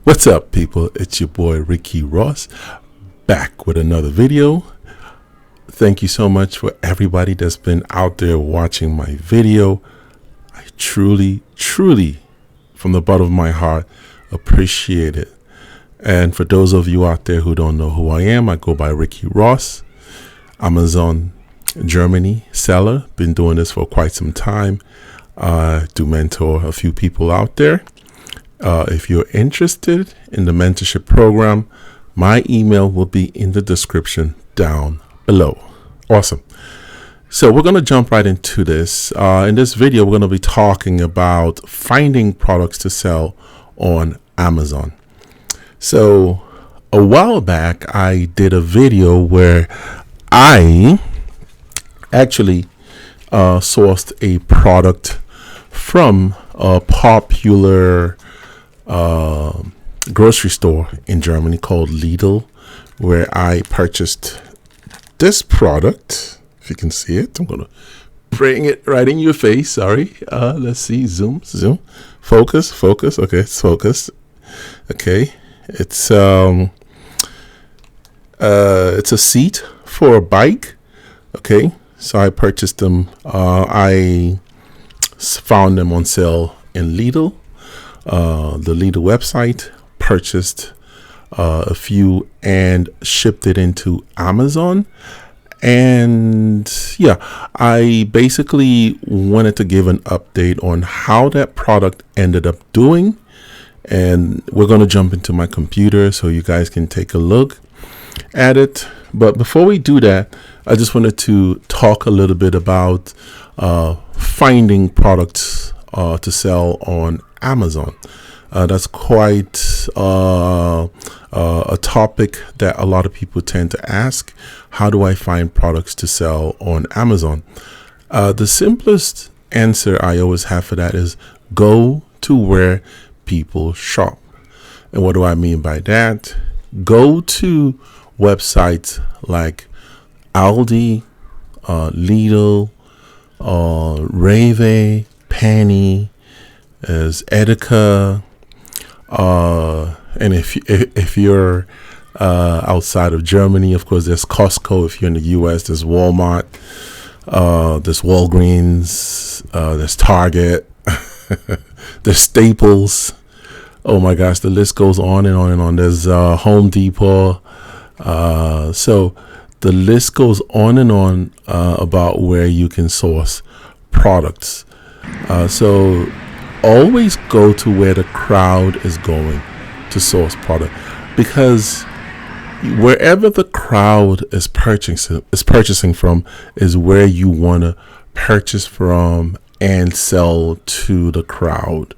What's up, people? It's your boy Ricky Ross, back with another video. Thank you so much for everybody that's been out there watching my video. I truly, from the bottom of my heart, appreciate it. And for those of you out there who don't know who I am, I go by Ricky Ross, Amazon Germany seller. Been doing this for quite some time. Do mentor a few people out there. If you're interested in the mentorship program, my email will be in the description down below. Awesome. So we're going to jump right into this. In this video, we're going to be talking about finding products to sell on Amazon. So a while back, I did a video where I actually sourced a product from a popular grocery store in Germany called Lidl, where I purchased this product. If you can see it, I'm gonna bring it right in your face. Sorry. Let's see. Zoom. Focus. Okay, it's focused. Okay, it's a seat for a bike. Okay, so I purchased them. I found them on sale in Lidl. The Lidl website, purchased a few and shipped it into Amazon. And yeah, I basically wanted to give an update on how that product ended up doing. And we're going to jump into my computer so you guys can take a look at it. But before we do that, I just wanted to talk a little bit about finding products to sell on Amazon. That's quite a topic that a lot of people tend to ask. How do I find products to sell on Amazon? The simplest answer I always have for that is go to where people shop. And what do I mean by that? Go to websites like Aldi, Lidl, Rave, Penny, as Edeka, and if you're outside of Germany, of course, there's Costco. If you're in the U.S., there's Walmart, there's Walgreens, there's Target, there's Staples. Oh my gosh, the list goes on and on and on. There's Home Depot. So the list goes on and on about where you can source products. So always go to where the crowd is going to source product, because wherever the crowd is purchasing from is where you want to purchase from and sell to the crowd.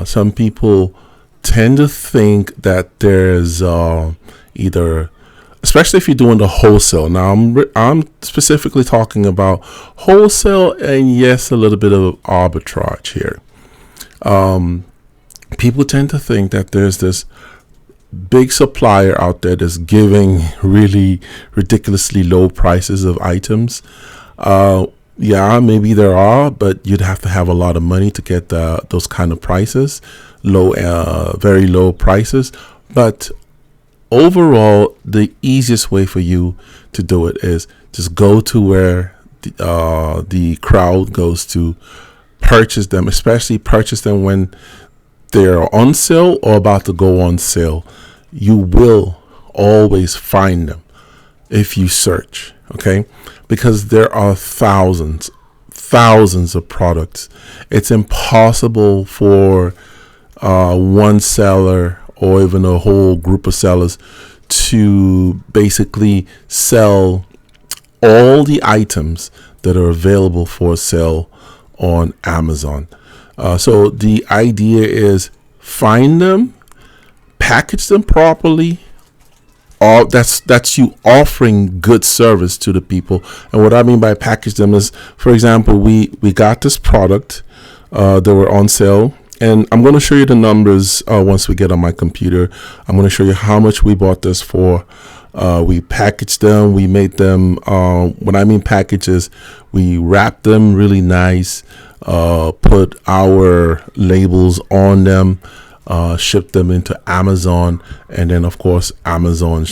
Some people tend to think that there's either, especially if you're doing the wholesale. Now, I'm specifically talking about wholesale and, yes, a little bit of arbitrage here. People tend to think that there's this big supplier out there that's giving really ridiculously low prices of items. Yeah, maybe there are, but you'd have to have a lot of money to get those kind of prices, very low prices. But overall, the easiest way for you to do it is just go to where the crowd goes to purchase them, especially purchase them when they're on sale or about to go on sale. You will always find them if you search, okay? Because there are thousands of products. It's impossible for one seller or even a whole group of sellers to basically sell all the items that are available for sale on Amazon. So the idea is find them, package them properly. That's you offering good service to the people. And what I mean by package them is, for example, we got this product, they were on sale. And I'm going to show you the numbers once we get on my computer. I'm going to show you how much we bought this for. We packaged them. We made them, when I mean packages, we wrapped them really nice, put our labels on them. ship them into Amazon, and then of course Amazon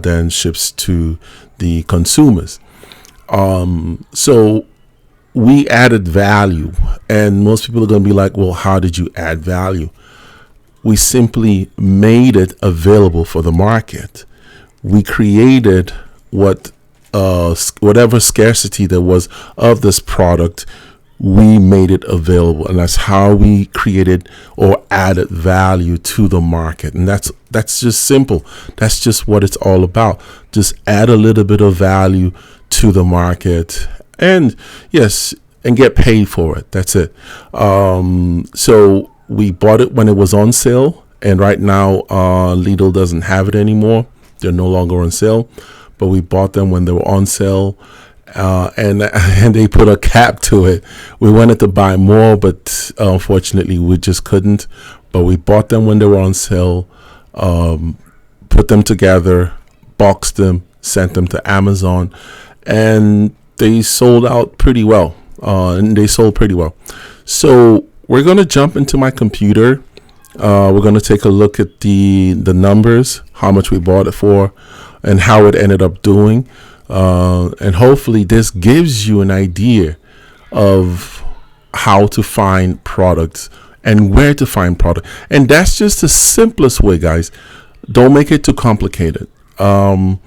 then ships to the consumers. So we added value, and most people are going to be like, well, how did you add value? We simply made it available for the market. We created whatever scarcity there was of this product, we made it available, and that's how we created or added value to the market. And that's just simple. That's just what it's all about. Just add a little bit of value to the market, and yes, and get paid for it. That's it. So we bought it when it was on sale, and right now Lidl doesn't have it anymore. They're no longer on sale, but we bought them when they were on sale, and they put a cap to it. We wanted to buy more, but unfortunately we just couldn't. But we bought them when they were on sale, put them together, boxed them, sent them to Amazon, and they sold out pretty well. So we're going to jump into my computer. We're going to take a look at the numbers, how much we bought it for, and how it ended up doing. And hopefully this gives you an idea of how to find products and where to find product. And that's just the simplest way, guys. Don't make it too complicated. And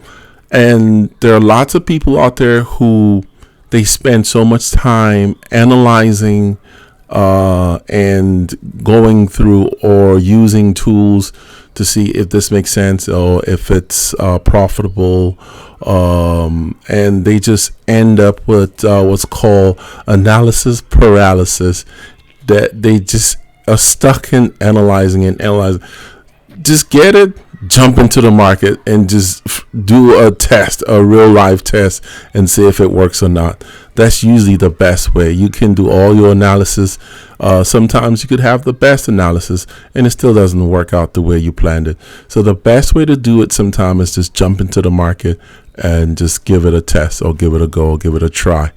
there are lots of people out there who they spend so much time analyzing and going through or using tools to see if this makes sense or if it's profitable, and they just end up with what's called analysis paralysis, that they just are stuck in analyzing. Just get it, jump into the market, and just do a real life test, and see if it works or not. That's usually the best way. You can do all your analysis. Sometimes you could have the best analysis and it still doesn't work out the way you planned it. So the best way to do it sometimes is just jump into the market and just give it a test, or give it a go, or give it a try.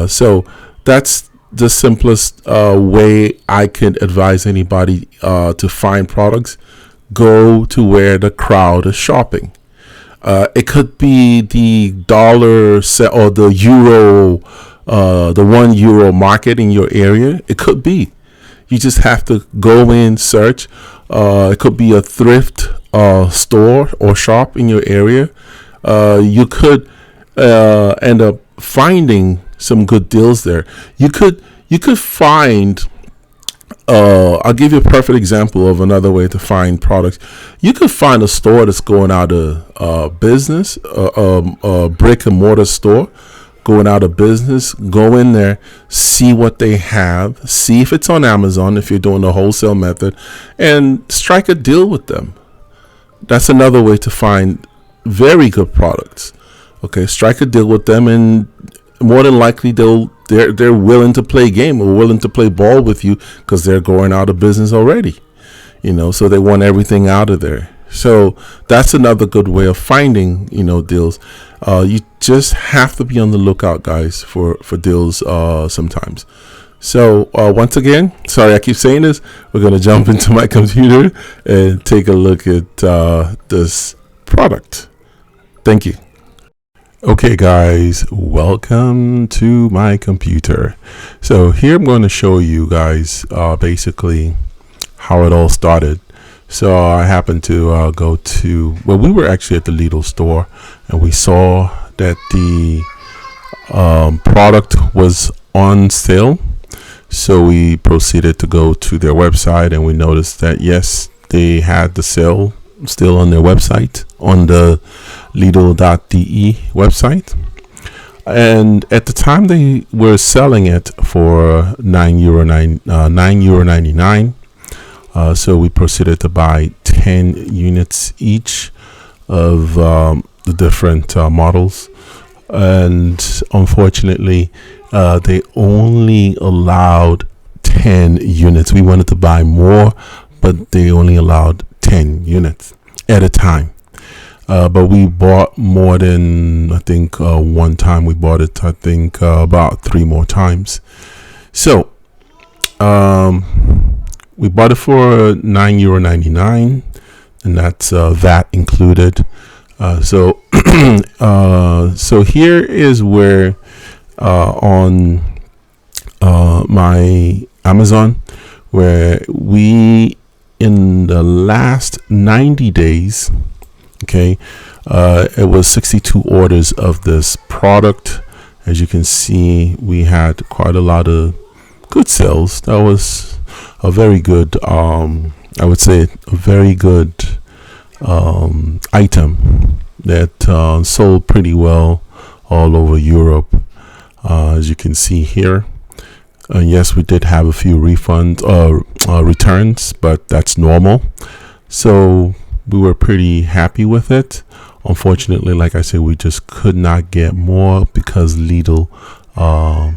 So that's the simplest way I can advise anybody to find products. Go to where the crowd is shopping. It could be the dollar set or the euro, the €1 market in your area. It could be. You just have to go in, search. It could be a thrift store or shop in your area. You could end up finding some good deals there. You could find. I'll give you a perfect example of another way to find products. You could find a store that's going out of business, a brick and mortar store going out of business. Go in there, see what they have, see if it's on Amazon if you're doing the wholesale method, and strike a deal with them. That's another way to find very good products. Okay, strike a deal with them, and more than likely they're willing to play game or willing to play ball with you, because they're going out of business already, so they want everything out of there. So that's another good way of finding, deals. You just have to be on the lookout, guys, for deals sometimes. So once again, sorry I keep saying this, we're going to jump into my computer and take a look at this product. Thank you. Okay guys, welcome to my computer. So here I'm going to show you guys basically how it all started. So I happened to go to, we were actually at the Lidl store, and we saw that the product was on sale. So we proceeded to go to their website, and we noticed that yes, they had the sale still on their website, on the Lidl.de website. And at the time they were selling it for €9.99. So we proceeded to buy 10 units each of the different models. And unfortunately, they only allowed 10 units. We wanted to buy more, but they only allowed 10 units at a time. But we bought more than, I think, one time we bought it, I think, about 3 more times. So we bought it for €9.99, and that's VAT included. So here is where on my Amazon, where we in the last 90 days, okay, it was 62 orders of this product. As you can see, we had quite a lot of good sales. That was a very good, I would say, a very good item that sold pretty well all over Europe, as you can see here. Yes, we did have a few refunds returns, but that's normal. So we were pretty happy with it. Unfortunately, like I said, we just could not get more because Lidl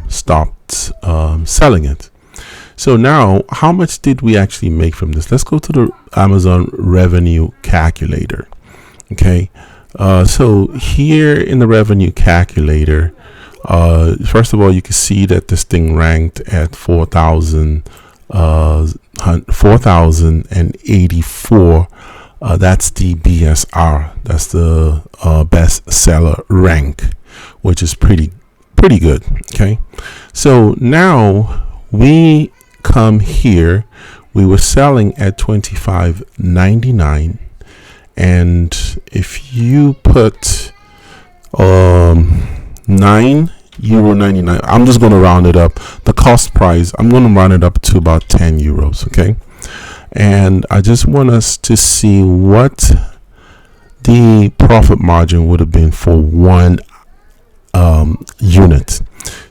stopped selling it. So now, how much did we actually make from this? Let's go to the Amazon revenue calculator. Okay, so here in the revenue calculator, first of all, you can see that this thing ranked at 4,084. That's the BSR. That's the best seller rank, which is pretty good. Okay, so now we come here. We were selling at $25.99, and if you put €9.99, I'm just going to round it up. The cost price, I'm going to round it up to about €10. Okay, and I just want us to see what the profit margin would have been for one unit.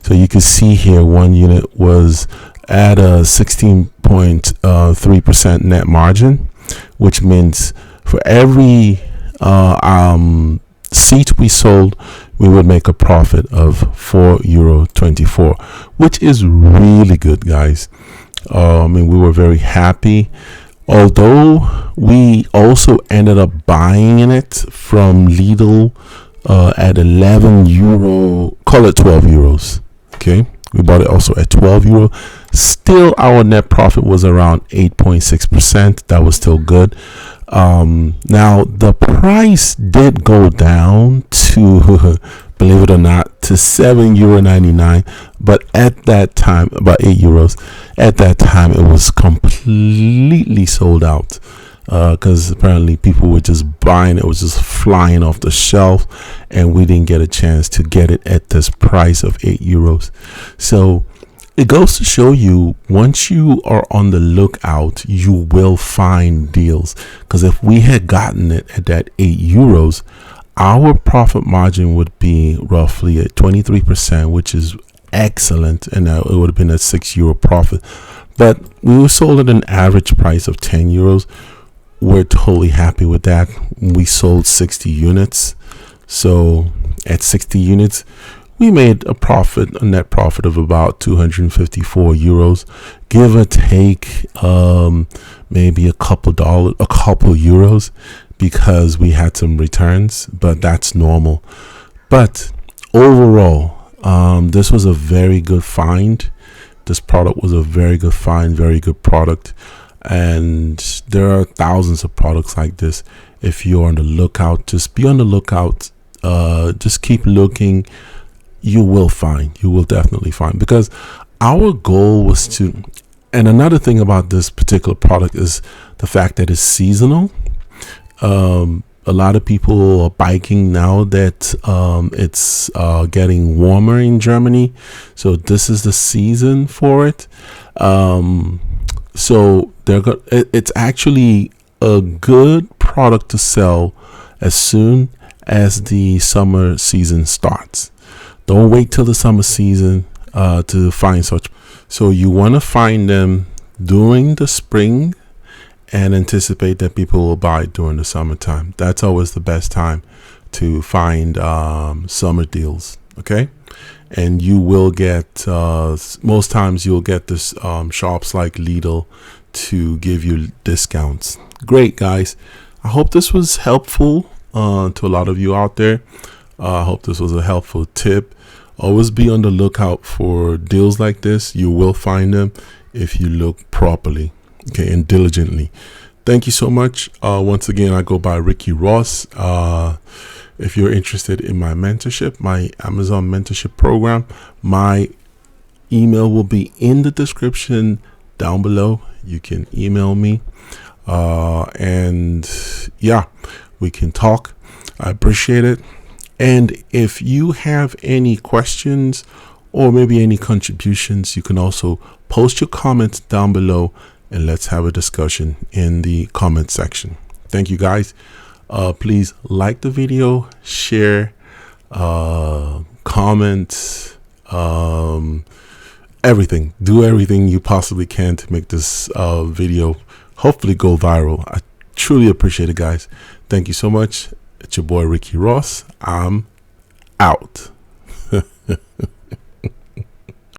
So you can see here, one unit was at a 16.3% net margin, which means for every seat we sold, we would make a profit of €4.24, which is really good, guys. I mean, we were very happy, although we also ended up buying it from Lidl at €11, call it €12. Okay, we bought it also at €12. Still, our net profit was around 8.6%. That was still good. Now the price did go down to believe it or not, to €7.99. But at that time, about €8. At that time, it was completely sold out. Because apparently people were just buying it. It was just flying off the shelf, and we didn't get a chance to get it at this price of €8. So it goes to show you, once you are on the lookout, you will find deals. Because if we had gotten it at that €8, our profit margin would be roughly at 23%, which is excellent, and it would have been a €6 profit. But we were sold at an average price of €10. We're totally happy with that. We sold 60 units. So at 60 units, we made a net profit of about €254, give or take, maybe a couple euros, because we had some returns, but that's normal. But overall, this was a very good find. This product was a very good find, very good product. And there are thousands of products like this. If you're on the lookout, just be on the lookout. Just keep looking. You will definitely find, because our goal was to, and another thing about this particular product is the fact that it's seasonal. A lot of people are biking now that it's getting warmer in Germany, so this is the season for it. So it's actually a good product to sell as soon as the summer season starts. Don't wait till the summer season to find such. So you want to find them during the spring and anticipate that people will buy during the summertime. That's always the best time to find summer deals. Okay. And you will get, most times you'll get this shops like Lidl to give you discounts. Great, guys. I hope this was helpful to a lot of you out there. I hope this was a helpful tip. Always be on the lookout for deals like this. You will find them if you look properly. Okay, and diligently. Thank you so much. Once again, I go by Ricky Ross. If you're interested in my mentorship, my Amazon mentorship program, my email will be in the description down below. You can email me. And yeah, we can talk. I appreciate it. And if you have any questions or maybe any contributions, you can also post your comments down below and let's have a discussion in the comment section. Thank you guys. Please like the video, share, comment, everything. Do everything you possibly can to make this video hopefully go viral. I truly appreciate it, guys. Thank you so much. It's your boy Ricky Ross. I'm out.